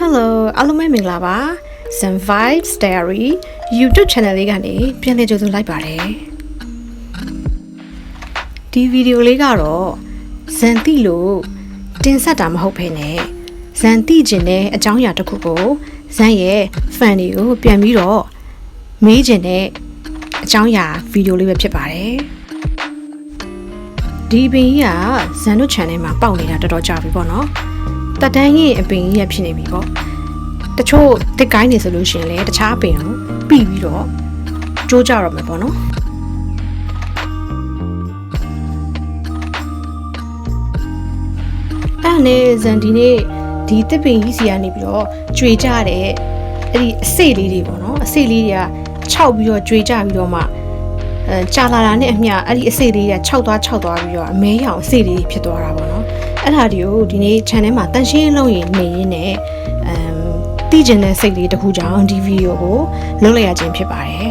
Hello အားလုံးပဲမင်္ဂလာပါ Zen Vibes Diary YouTube channel လေးကနေပြန်လည်ကြိုဆိုလိုက်ပါတယ်ဒီဗီဒီယိုလေးကတော့ဇန်တိလို့တင်ဆက်တာမဟုတ်ဘဲနဲ့ဇန်တိကျင်တဲ့အကြောင်းအရာတစ်ခုကိုဇန်ရဲ့ fan တွေကိုပြန်ပြီးတော့မေးကျင်တဲ့အကြောင်းအရာဗီဒီယိုလေးပဲဖြစ်ပါတယ်ဒီပင်ကြီးကဇန်တို့ channel မှာပေါက်နေတာတော်တော်ကြာပြီပေါ့နော်တက်တန်းကြီးအပင်ကြီးရဖြစ်နေပြီပေါ့တချို့တစ်ကိုင်းနေဆိုလို့ရှိရင်လည်းတခြားအပင်ကိုပြီးပြီးတော့ကျိုးကြတော့မယ်ပေါ့နော်အဲ့နဲ့ဇန်ဒီနေ့ဒီတစ်ပင်ကြီးစီကနေပြီးတော့ကျွေကြတဲ့အဲ့ဒီအစိတ်လေးတွေပေါ့နော်အစိတ်လေးတွေကခြောက်ပြီးတော့ကျွေကြပြီးတော့မှကြာလာတာနဲ့အမျှအဲ့ဒီအစိတ်လေးတွေကခြောက်သွားပြီးတော့အမဲရောင်အစိတ်လေးတွေဖြစ်သွားတာပေါ့နော်အဲ့ဒါတွေကိုဒီနေ့ channel မှာတန်ရှင်းလုံးရင်နေရင်းနဲ့တည်ကျင်တဲ့စိတ်လေးတစ်ခုကြောင့်ဒီဗီဒီယိုကိုလုပ်လိုက်ရခြင်းဖြစ်ပါတယ်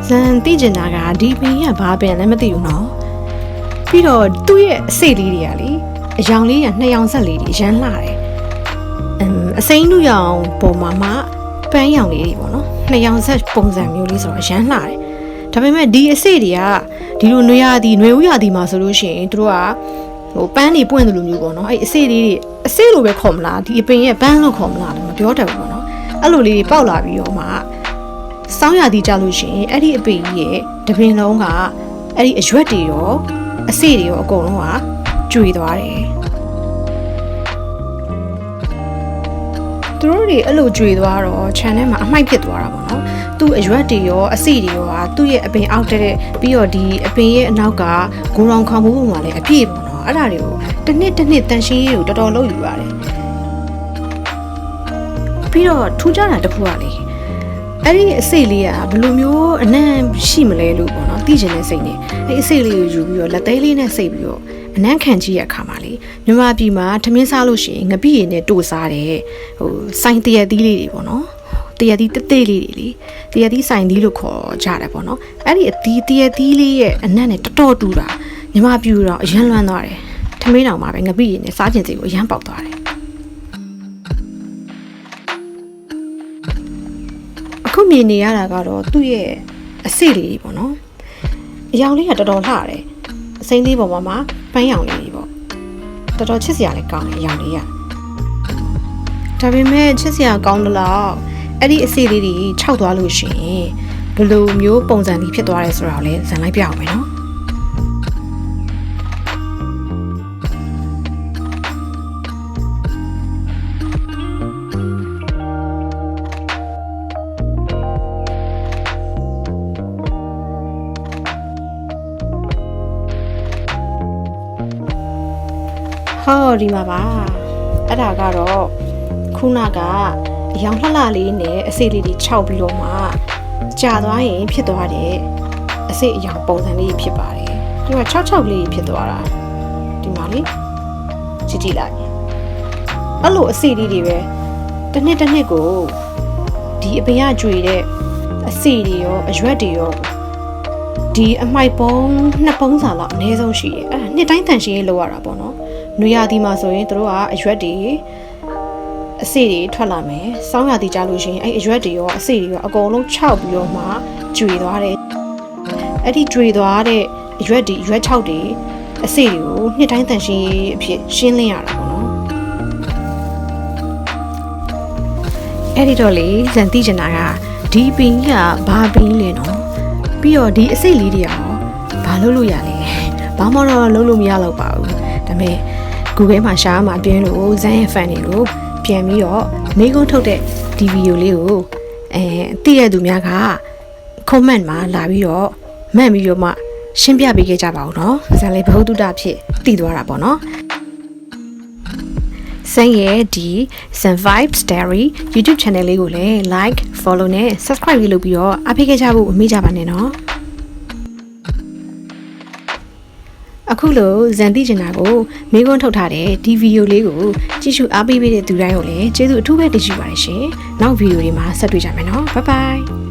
ဇန်တည်ကျင်တာကဒီပင်ကဘာပင်လဲမသိဘူးနော်ပြီးတော့သူ့ရဲ့အစိတ်လေးတွေကလေအယောင်လေးကနှစ်ယောင်ဆက်လေးတွေရမ်းလှတယ်အစိမ်းလူရောင်ပုံမှာမှပန်းရောင်လေးတွေပေါ့နော်နှစ်ယောင်ဆက်ပုံစံမျိုးလေးဆိုတော့ရမ်းလှတယ်ဒါပေမဲ့ဒီအစိတ်တွေကဒီလိုနွေဦးရာသီမှာဆိုလို့ရှိရင်တို့ကဟိုပန်းတွေပွင့်တယ်လို့မျိုးပေါ့နော်အဲ့အစိတ်လေးတွေအစိတ်လိုပဲခေါ်မလားဒီအပင်ရဲ့ပန်းလို့ခေါ်မလားမပြောတတ်ဘူးပေါ့နော်အဲ့လိုလေးတွေပေါက်လာပြီးတော့မှစောင်းရာသီကြလို့ရှိရင်အဲ့ဒီအပင်ကြီးရဲ့တပင်လုံးကအဲ့ဒီအရွက်တွေရောအစိတ်တွေရောအကုန်လုံးကကျွေသွားတယ်သူတို့တွေအဲ့လိုကျွေသွားတော့ channel မှာအမိုက်ဖြစ်သွားတာပေါ့နော်သူ့အရွက်တွေရောအစိတွေရောဟာသူ့ရဲ့အပင်အောက်တဲ့ပြီးတော့ဒီအပင်ရဲ့အနောက်ကဂိုရောင်ခေါင်မှုပုံမှာလည်းအပြည့်ပေါ့နော်အဲ့ဒါတွေကိုတစ်နှစ်တန်ရှင်းရေးကိုတော်တော်လုပ်ယူရတယ်ပြီးတော့ထူးခြားတာတစ်ခုကလေအဲ့ဒီအစိလေးကဘယ်လိုမျိုးအနံ့ရှိမလဲလို့ပေါ့နော်သိချင်တဲ့စိတ်နဲ့အဲ့အစိလေးကိုယူပြီးတော့လက်သေးလေးနဲ့စိတ်ပြီးတော့အနံ့ခံကြည့်ရအခါမှာလေမြန်မာပြည်မှာထမင်းစားလို့ရှိရင်ငပိရည်နဲ့တို့စားတယ်ဟိုစိုင်းတရက်သီးလေးတွေပေါ့နော်တရက်သီးတေးလေးတွေလေတရက်သီးဆိုင်သီးလို့ခေါ်ကြတယ်ပေါ့နော်အဲ့ဒီအသီးတရက်သီးလေးရဲ့အနံ့နဲ့တော်တော်တူတာမြန်မာပြည်တော့အရန်လွမ်းသွားတယ်ထမင်းတောင်မှာပဲငပိရည်နဲ့စားကျင်စီကိုအရန်ပေါက်သွားတယ်အခုမြင်နေရတာကတော့သူ့ရဲ့အစိတ်လေးပေါ့နော်အယောင်လေးကတော်တော်လှတယ်အစိမ်းလေးပေါ်မှာပန်းရောင်လေးပေါ့တော်တော်ချစ်စရာလည်းကောင်းတယ်အယောင်လေးကဒါပေမဲ့ချစ်စရာကောင်းတယ်လို့အဲ့ဒီအစိတ်လေးတွေခြောက်သွားလို့ရှိရင်ဘယ်လိုမျိုးပုံစံလေးဖြစ်သွားလဲဆိုတာကိုလည်းဇန်လိုက်ပြအောင်မယ်နော်ဟောဒီမှာပါအဲ့ဒါကတော့ခုနကအယောင်လှလှလေးနဲ့အစိတ်လေးတွေခြောက်ပြီးတော့မှကြာသွားရင်ဖြစ်သွားတဲ့အစိတ်အယောင်ပုံစံလေးဖြစ်ပါတယ်ဒီမှာ6လေးဖြစ်သွားတာဒီမှာလေကြည့်လိုက်အဲ့လိုအစိတ်လေးတွေပဲတစ်နှစ်ကိုဒီအပင်ရကျွေတဲ့အစိတ်တွေရောအရွက်တွေရောဒီအမိုက်ပုံ2ပုံစာလောက်အနည်းဆုံးရှိတယ်အဲ့နှစ်တိုင်းတန်ရှင်းရေးလုပ်ရတာပေါ့နော်နွေရာသီမှာဆိုရင်တို့ကအရွက်တွေအစိတွေထွက်လာမယ်။စောင်းရာသီကြလို့ရှိရင်အဲ့အရွက်တွေရောအစိတွေရောအကုန်လုံးခြောက်ပြီးတော့မှကျွေသွားတယ်။အဲ့ဒီကျွေသွားတဲ့အရွက်တွေရွက်ခြောက်တွေအစိတွေကိုနှစ်တိုင်းတန်ရှင်းရေးအဖြစ်ရှင်းလင်းရတာပေါ့နော်။အဲ့ဒီတော့လေဇန်သိချင်တာကဒီပင်ကြီးကဘာပင်လဲနော်။ပြီးတော့ဒီအစိလေးတွေရောဘာလုပ်လို့ရလဲ။ဘာမှတော့လုပ်လို့မရတော့ပါဘူး။ဒါပေမဲ့Google မှာရှာမှာပြင်းလို့ဇန်ရဲ့ fan တွေကိုပြန်ပြီးတော့မေးခွန်းထုတ်တဲ့ဒီဗီဒီယိုလေးကိုသိရတဲ့သူများက comment မှာလာပြီးတော့မှတ်ပြီးတော့မှရှင်းပြပေးခဲ့ကြပါဦးနော်ဇန်လေးဘဟုတုတဖြစ်တည်သွားတာပေါ့နော်ဇန်ရဲ့ဒီ Zen Vibes Diary YouTube channel လေးကိုလည်း like follow နဲ့ subscribe လုပ်ပြီးတော့အားပေးခဲ့ကြဖို့အမေ့ကြပါနဲ့နော်အခုလိုဇန်သိချင်တာကိုမေးခွန်းထုတ်ထားတဲ့ဒီဗီဒီယိုလေးကိုကြည့်ရှုအားပေးတဲ့သူတိုင်းကိုလည်းကျေးဇူးအထူးပဲတင်ရှိပါတယ်ရှင်နောက်ဗီဒီယိုတွေမှာဆက်တွေ့ကြမယ်နော်ဘိုင်ဘိုင်